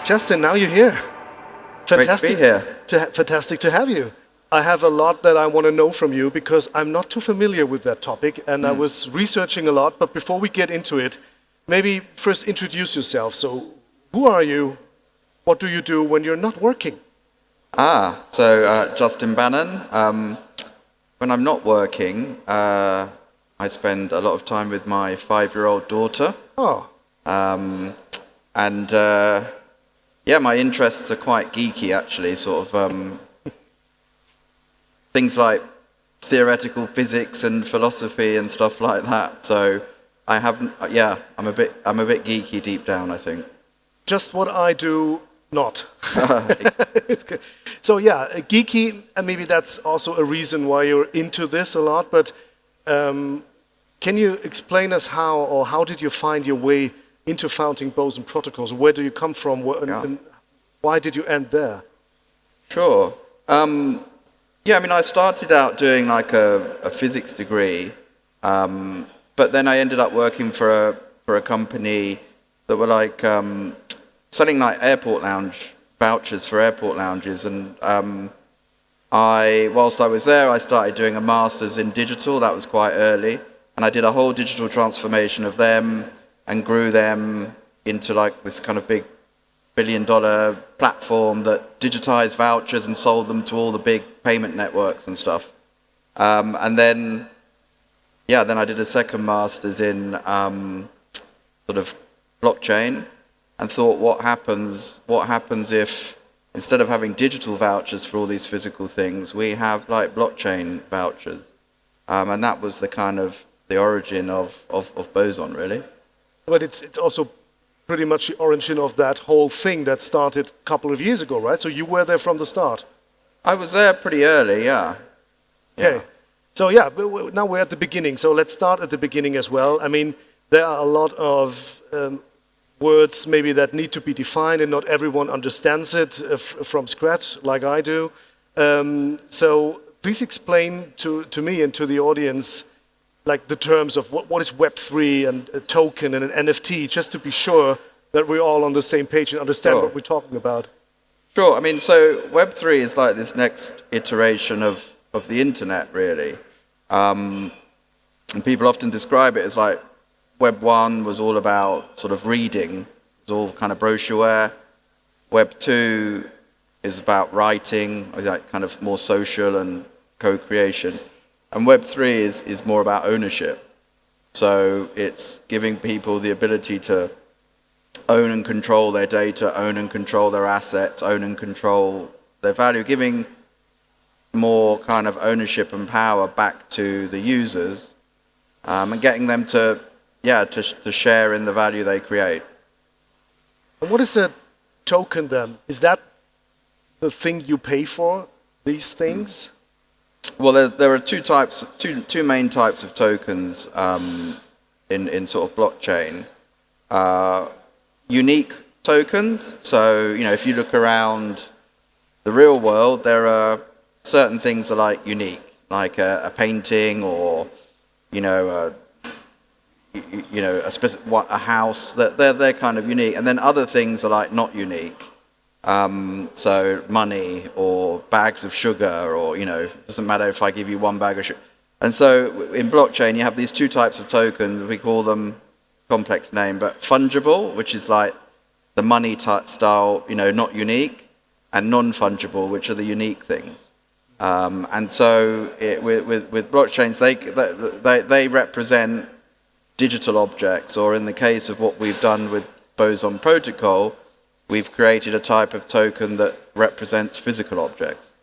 Justin, now you're here. Fantastic. Great to be here. Fantastic to have you. I have a lot that I want to know from you because I'm not too familiar with that topic, and I was researching a lot. But before we get into it, maybe first introduce yourself. So, who are you? What do you do when you're not working? Justin Banon. When I'm not working, I spend a lot of time with my 5-year-old daughter. Oh. My interests are quite geeky, actually, sort of things like theoretical physics and philosophy and stuff like that. So I'm a bit geeky deep down, I think. Just what I do not. So yeah, geeky, and maybe that's also a reason why you're into this a lot, but can you explain us how did you find your way into founding Boson Protocols? Where do you come from, and why did you end there? Sure. I started out doing like a physics degree, but then I ended up working for a company that were like selling like airport lounge vouchers for airport lounges, and whilst I was there, I started doing a master's in digital. That was quite early, and I did a whole digital transformation of them and grew them into like this kind of big billion-dollar platform that digitized vouchers and sold them to all the big payment networks and stuff. Then I did a second master's in sort of blockchain, and thought, what happens if instead of having digital vouchers for all these physical things, we have like blockchain vouchers? And that was the kind of the origin of Boson, really. But it's also pretty much the origin of that whole thing that started a couple of years ago, right? So you were there from the start. I was there pretty early, yeah. Okay. So now we're at the beginning. So let's start at the beginning as well. I mean, there are a lot of words maybe that need to be defined, and not everyone understands it from scratch like I do. So please explain to me and to the audience like the terms of what is Web3 and a token and an NFT, just to be sure that we're all on the same page and understand what we're talking about. Sure. I mean, so Web3 is like this next iteration of the internet, really. And people often describe it as like Web 1 was all about sort of reading, it was all kind of brochureware. Web 2 is about writing, like kind of more social and co-creation. And Web 3 is more about ownership. So it's giving people the ability to own and control their data, own and control their assets, own and control their value, giving more kind of ownership and power back to the users, and getting them to share in the value they create. And what is a token then? Is that the thing you pay for, these things? Well, there are two main types of tokens in sort of blockchain. Unique tokens. So, if you look around the real world, there are certain things that are like unique, like a painting or, a house. They're kind of unique. And then other things are like not unique. So money or bags of sugar, or it doesn't matter if I give you one bag of sugar. And so in blockchain you have these two types of tokens. We call them, complex name, but fungible, which is like the money style, not unique, and non-fungible, which are the unique things. And so with blockchains, they represent digital objects, or in the case of what we've done with Boson Protocol, we've created a type of token that represents physical objects.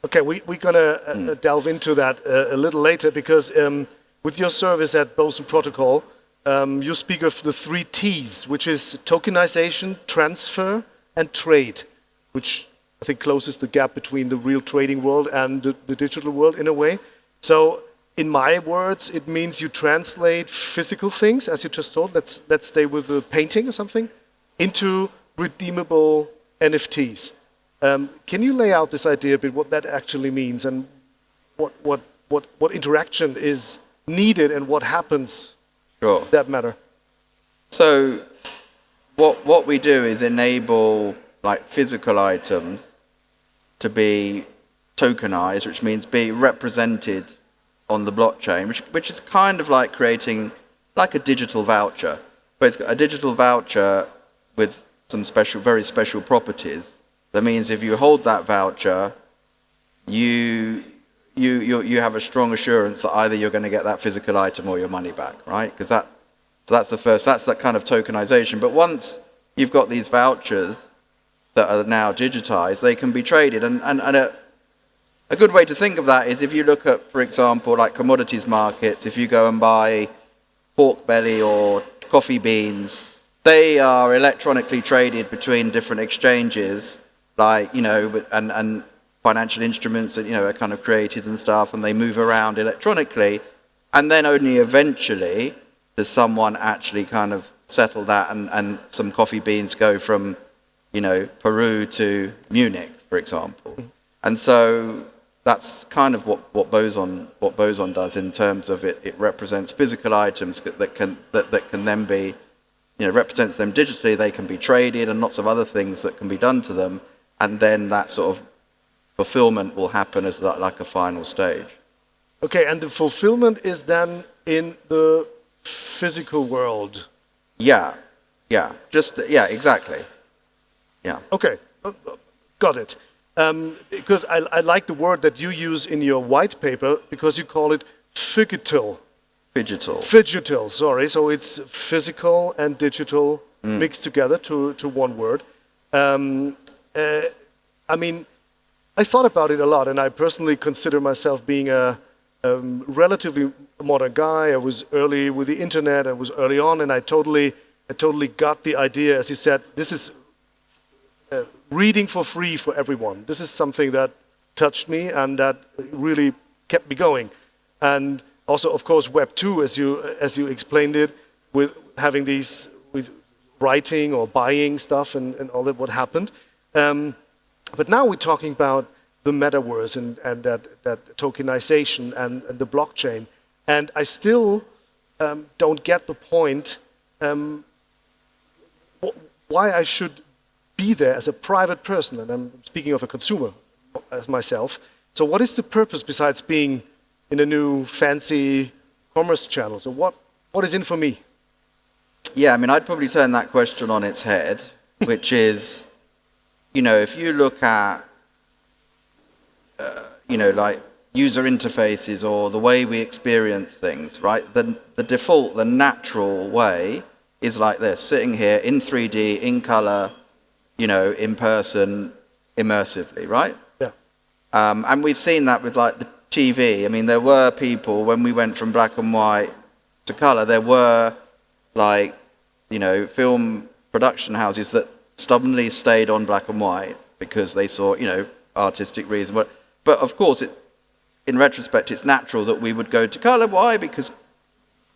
Okay, we're going to delve into that a little later, because with your service at Boson Protocol, you speak of the 3 T's, which is tokenization, transfer, and trade, which I think closes the gap between the real trading world and the digital world in a way. So in my words, it means you translate physical things, as you just told, let's stay with the painting or something, into redeemable NFTs. Can you lay out this idea a bit, what that actually means, and what interaction is needed and what happens Sure. that matter? So what we do is enable like physical items to be tokenized, which means be represented on the blockchain, which is kind of like creating like a digital voucher, but it's got a digital voucher with some special, very special properties. That means if you hold that voucher, you have a strong assurance that either you're going to get that physical item or your money back, right? Because that's that kind of tokenization. But once you've got these vouchers that are now digitized, they can be traded. And a good way to think of that is if you look at, for example, like commodities markets, if you go and buy pork belly or coffee beans, they are electronically traded between different exchanges, like, and financial instruments that, are kind of created and stuff, and they move around electronically. And then only eventually does someone actually kind of settle that, and some coffee beans go from, Peru to Munich, for example. And so that's kind of what Boson does in terms of it represents physical items that can then be, represents them digitally. They can be traded and lots of other things that can be done to them, and then that sort of fulfillment will happen as like a final stage. Okay, and the fulfillment is then in the physical world. Yeah, exactly. Yeah. Okay, got it. Because I like the word that you use in your white paper, because you call it phygital. Phygital, sorry. So it's physical and digital mixed together to one word. I mean, I thought about it a lot, and I personally consider myself being a relatively modern guy. I was early with the internet, I was early on, and I totally got the idea, as you said, this is reading for free for everyone. This is something that touched me and that really kept me going. And also, of course, Web 2, as you explained it, with having these, with writing or buying stuff and all that, what happened. But now we're talking about the metaverse and that tokenization and the blockchain. And I still don't get the point why I should be there as a private person, and I'm speaking of a consumer as myself. So what is the purpose besides being in a new fancy commerce channel? So what is in for me? Yeah, I mean, I'd probably turn that question on its head, which is, if you look at, like user interfaces or the way we experience things, right? The default, the natural way is like this, sitting here in 3D, in color, in person, immersively, right? Yeah. And we've seen that with like the TV. I mean, there were people, when we went from black and white to color, there were like, film production houses that stubbornly stayed on black and white because they saw, artistic reasons. But of course, in retrospect, it's natural that we would go to color. Why? Because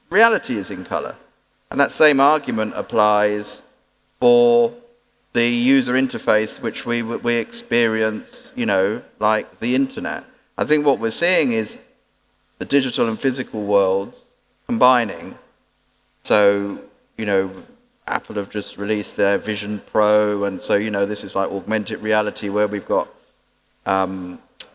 reality is in color. And that same argument applies for the user interface which we experience, like the internet. I think what we're seeing is the digital and physical worlds combining. So, Apple have just released their Vision Pro, and so, this is like augmented reality where we've got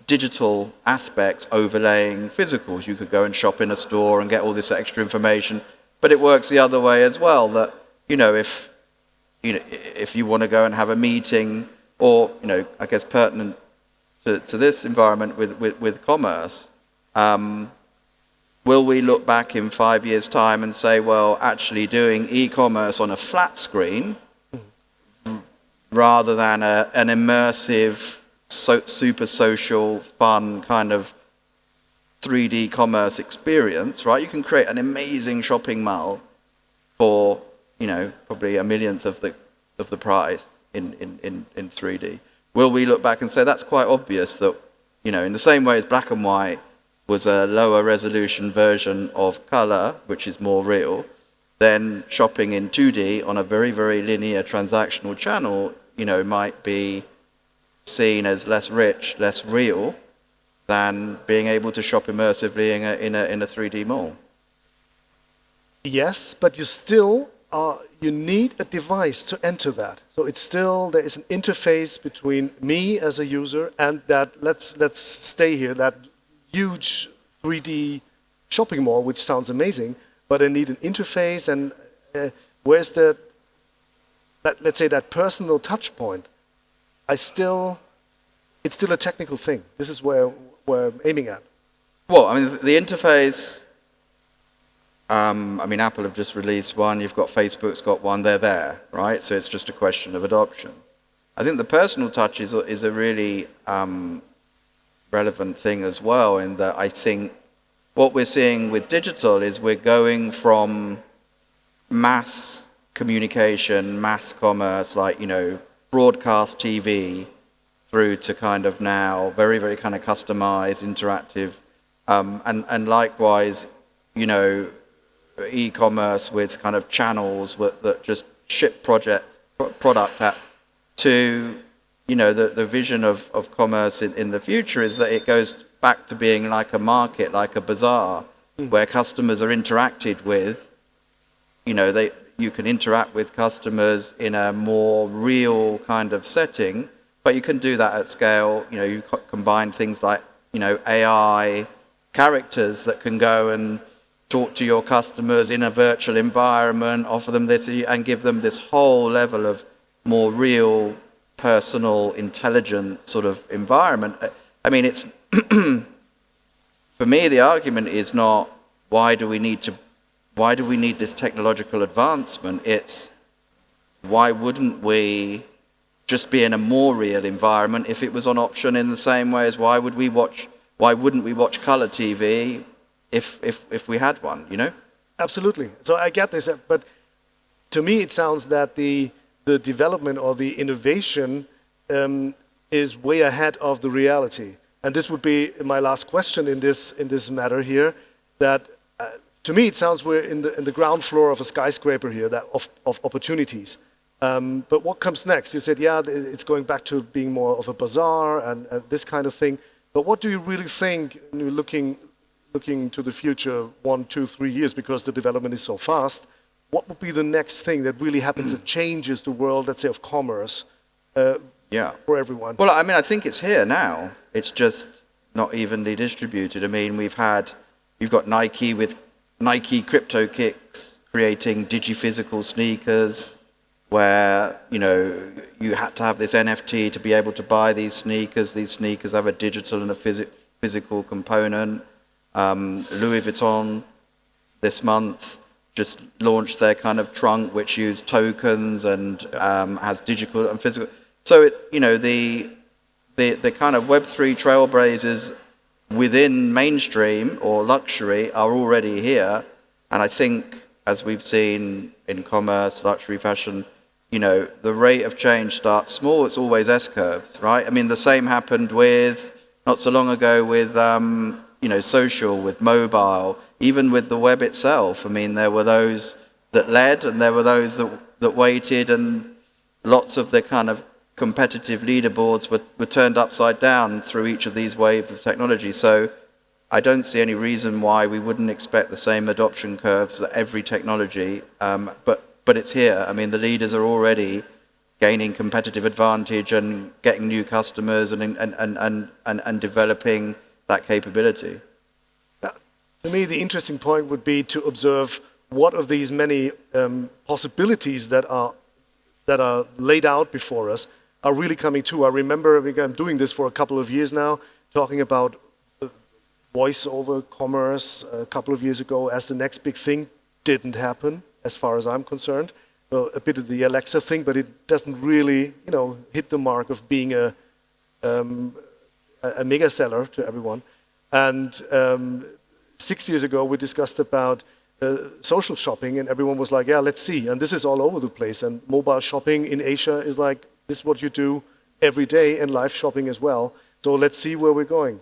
digital aspects overlaying physicals. You could go and shop in a store and get all this extra information, but it works the other way as well, that, if you want to go and have a meeting, or, I guess pertinent to this environment with commerce, will we look back in 5 years' time and say, well, actually doing e-commerce on a flat screen rather than an immersive, super social, fun kind of 3D commerce experience, right? You can create an amazing shopping mall for, probably a millionth of the price in 3D. Will we look back and say that's quite obvious that, in the same way as black and white was a lower resolution version of color, which is more real, then shopping in 2D on a very, very linear transactional channel, might be seen as less rich, less real than being able to shop immersively in a 3D mall. Yes, but you still you need a device to enter that. So it's still, there is an interface between me as a user and that, let's stay here, that huge 3D shopping mall, which sounds amazing, but I need an interface, and where's that, let's say, that personal touch point? It's still a technical thing. This is where I'm aiming at. Well, I mean, the interface, I mean, Apple have just released one, you've got Facebook's got one, they're there, right? So it's just a question of adoption. I think the personal touch is a really relevant thing as well, in that I think what we're seeing with digital is we're going from mass communication, mass commerce, like, broadcast TV, through to kind of now very, very kind of customized, interactive, and likewise, e-commerce with kind of channels that just ship product at, to, the vision of commerce in the future is that it goes back to being like a market, like a bazaar, where customers are interacted with. You can interact with customers in a more real kind of setting, but you can do that at scale. You combine things like, AI characters that can go and talk to your customers in a virtual environment, offer them this, and give them this whole level of more real, personal, intelligent sort of environment. I mean, it's for me, the argument is not why do we need this technological advancement? It's why wouldn't we just be in a more real environment if it was on option, in the same way as why wouldn't we watch color TV if we had one, Absolutely. So I get this, but to me it sounds that the development or the innovation is way ahead of the reality. And this would be my last question in this matter here, that to me it sounds we're in the ground floor of a skyscraper here, that of opportunities. But what comes next? You said, it's going back to being more of a bazaar and this kind of thing. But what do you really think when you're looking to the future 1, 2, 3 years, because the development is so fast? What would be the next thing that really happens that changes the world, let's say, of commerce for everyone? Well, I mean, I think it's here now. It's just not evenly distributed. I mean, you've got Nike with Nike Crypto Kicks creating digiphysical sneakers, where you had to have this NFT to be able to buy these sneakers. These sneakers have a digital and a physical component. Louis Vuitton this month just launched their kind of trunk, which used tokens and has digital and physical. So the kind of Web3 trailblazers within mainstream or luxury are already here, and I think, as we've seen in commerce, luxury fashion, the rate of change starts small. It's always S-curves, right? I mean, the same happened not so long ago with, social, with mobile, even with the web itself. I mean, there were those that led and there were those that waited, and lots of the kind of competitive leaderboards were turned upside down through each of these waves of technology. So I don't see any reason why we wouldn't expect the same adoption curves that every technology, but it's here. I mean, the leaders are already gaining competitive advantage and getting new customers and developing that capability. To me, the interesting point would be to observe what of these many possibilities that are laid out before us are really coming true. I remember I'm doing this for a couple of years now, talking about voice over commerce a couple of years ago as the next big thing. Didn't happen, as far as I'm concerned. Well, a bit of the Alexa thing, but it doesn't really, hit the mark of being a mega seller to everyone. And 6 years ago, we discussed about social shopping, and everyone was like, let's see. And this is all over the place. And mobile shopping in Asia is like, this is what you do every day, and live shopping as well. So let's see where we're going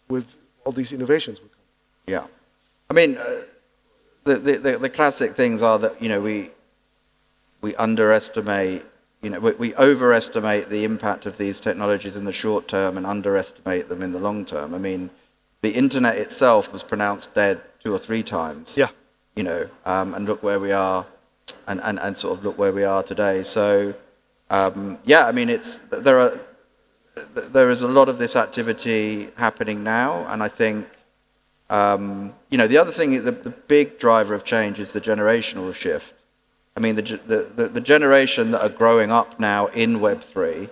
with all these innovations. Yeah. I mean, the classic things are that, we underestimate, we overestimate the impact of these technologies in the short term and underestimate them in the long term. I mean, the internet itself was pronounced dead 2 or 3 times. Yeah. And look where we are and sort of look where we are today. So yeah, I mean, there is a lot of this activity happening now, and I think the other thing, the big driver of change is the generational shift. I mean, the generation that are growing up now in Web3,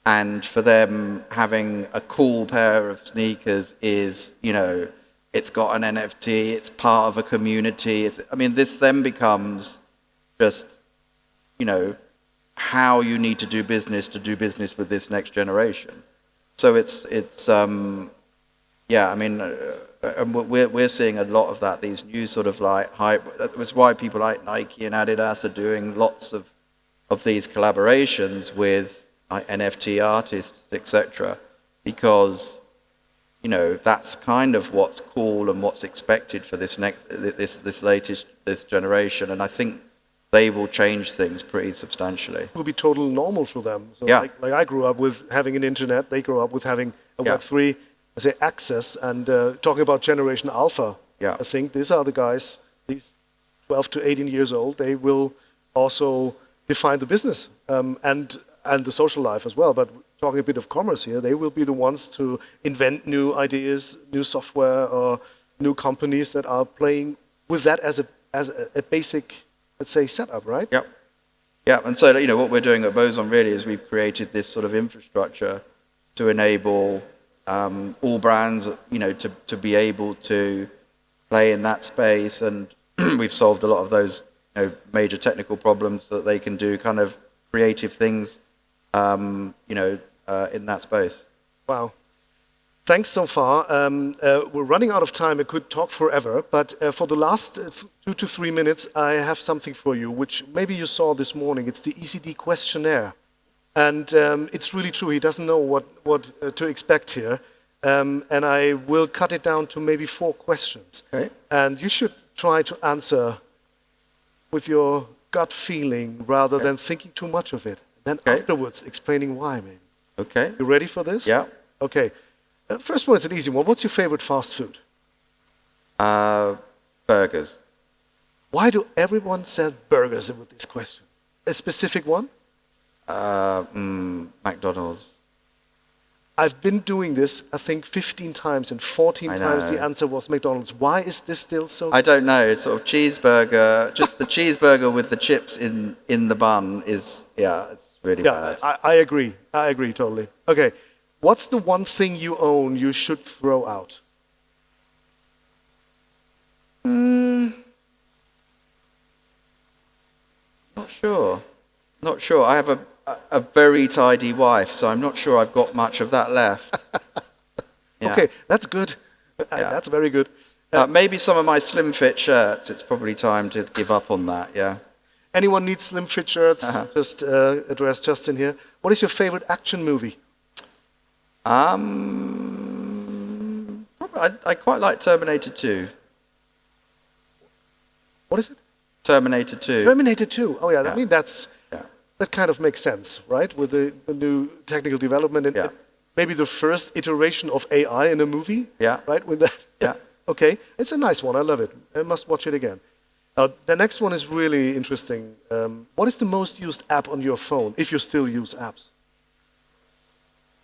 and for them having a cool pair of sneakers is, it's got an NFT, it's part of a community. This then becomes just, how you need to do business with this next generation. So we're seeing a lot of that, these new sort of like hype. That was why people like Nike and Adidas are doing lots of these collaborations with NFT artists, etc. Because, that's kind of what's cool and what's expected for this generation. And I think they will change things pretty substantially. It will be total normal for them. So Yeah. like I grew up with having an internet, they grew up with having a Yeah. Web3, access, and talking about Generation Alpha. Yeah. I think these are the guys, these 12 to 18 years old, they will also define the business and the social life as well. But talking a bit of commerce here, they will be the ones to invent new ideas, new software, or new companies that are playing with that as a basic, let's say, setup, right? Yep. Yeah, and so what we're doing at Boson really is we've created this sort of infrastructure to enable all brands, to be able to play in that space, and we've solved a lot of those major technical problems so that they can do kind of creative things, in that space. Wow. Thanks so far. We're running out of time. I could talk forever, but for the last 2 to 3 minutes, I have something for you, which maybe you saw this morning. It's the ECD questionnaire. And it's really true. He doesn't know what to expect here. And I will cut it down to maybe 4 questions. Okay. And you should try to answer with your gut feeling rather than thinking too much of it. Then afterwards, explaining why, maybe. Okay. You ready for this? Yeah. Okay. First one is an easy one. What's your favorite fast food? Burgers. Why do everyone say burgers with this question? A specific one? McDonald's. I've been doing this, I think, 15 times, and 14 times the answer was McDonald's. Why is this still so? I don't know. It's sort of cheeseburger. Just the cheeseburger with the chips in the bun is, it's really bad. I agree. I agree totally. Okay. What's the one thing you own you should throw out? Not sure. I have a very tidy wife, so I'm not sure I've got much of that left. Yeah. Okay, that's good. That's very good. Maybe some of my slim fit shirts. It's probably time to give up on that, yeah. Anyone needs slim fit shirts? Just address Justin here. What is your favorite action movie? Probably, I quite like Terminator 2. What is it? Terminator 2. Terminator 2. Oh yeah, I mean that kind of makes sense, right? With the new technical development and maybe the first iteration of AI in a movie. Yeah. Right with that. Yeah. Okay, it's a nice one. I love it. I must watch it again. The next one is really interesting. What is the most used app on your phone, if you still use apps?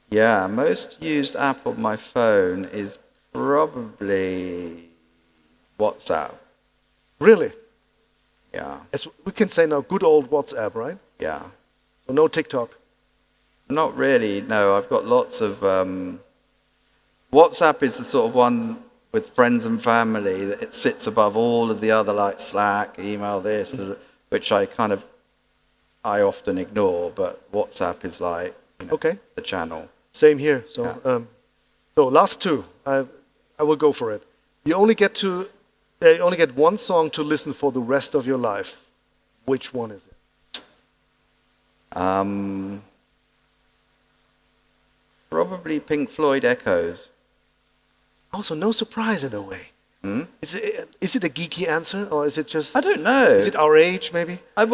Yeah, most used app on my phone is probably WhatsApp. Really? Yeah. As we can say now, good old WhatsApp, right? Yeah. So no TikTok. Not really, no. I've got lots of... WhatsApp is the sort of one with friends and family that it sits above all of the other, like Slack, email, which I often ignore, but WhatsApp is like the channel. Same here. So, so last 2. I will go for it. You only get one song to listen for the rest of your life. Which one is it? Probably Pink Floyd Echoes. Also, no surprise in a way. Is it a geeky answer, or is it just... I don't know. Is it our age, maybe? I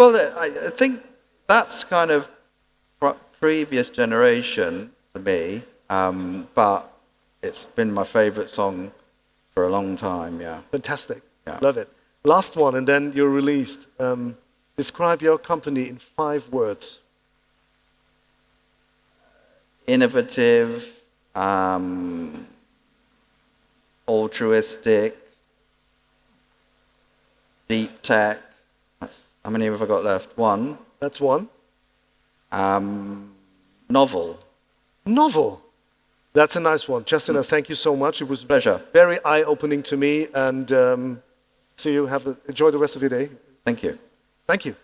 think that's kind of previous generation for me, but it's been my favorite song for a long time, yeah. Fantastic. Yeah. Love it. Last one, and then you're released. Describe your company in 5 words. Innovative, altruistic, deep tech. How many have I got left? 1. That's 1. Novel. Novel. That's a nice one. Justin, thank you so much. It was Pleasure. very eye-opening to me, and see you. Enjoy the rest of your day. Thank you. Thank you.